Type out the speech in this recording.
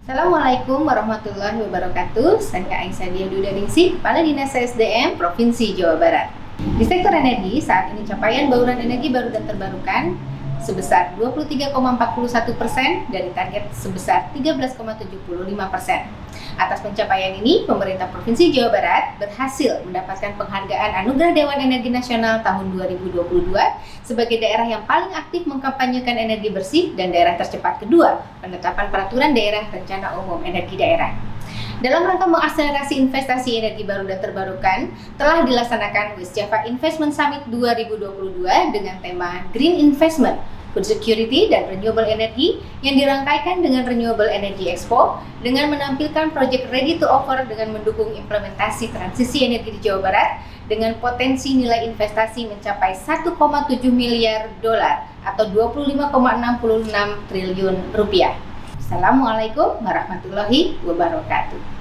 Assalamualaikum warahmatullahi wabarakatuh. Saya Aisyah Diadudaningsih, Kepala Dinas SDM Provinsi Jawa Barat. Di sektor energi, saat ini capaian bauran energi baru dan terbarukan sebesar 23,41% dari target sebesar 13,75%. Atas pencapaian ini, pemerintah Provinsi Jawa Barat berhasil mendapatkan penghargaan Anugerah Dewan Energi Nasional tahun 2022 sebagai daerah yang paling aktif mengkampanyekan energi bersih dan daerah tercepat kedua penetapan peraturan daerah rencana umum energi daerah. Dalam rangka mengakselerasi investasi energi baru dan terbarukan, telah dilaksanakan West Java Investment Summit 2022 dengan tema Green Investment, Food Security, dan Renewable Energy yang dirangkaikan dengan Renewable Energy Expo dengan menampilkan proyek ready to offer dengan mendukung implementasi transisi energi di Jawa Barat dengan potensi nilai investasi mencapai 1,7 miliar dolar atau 25,66 triliun rupiah. Assalamualaikum warahmatullahi wabarakatuh.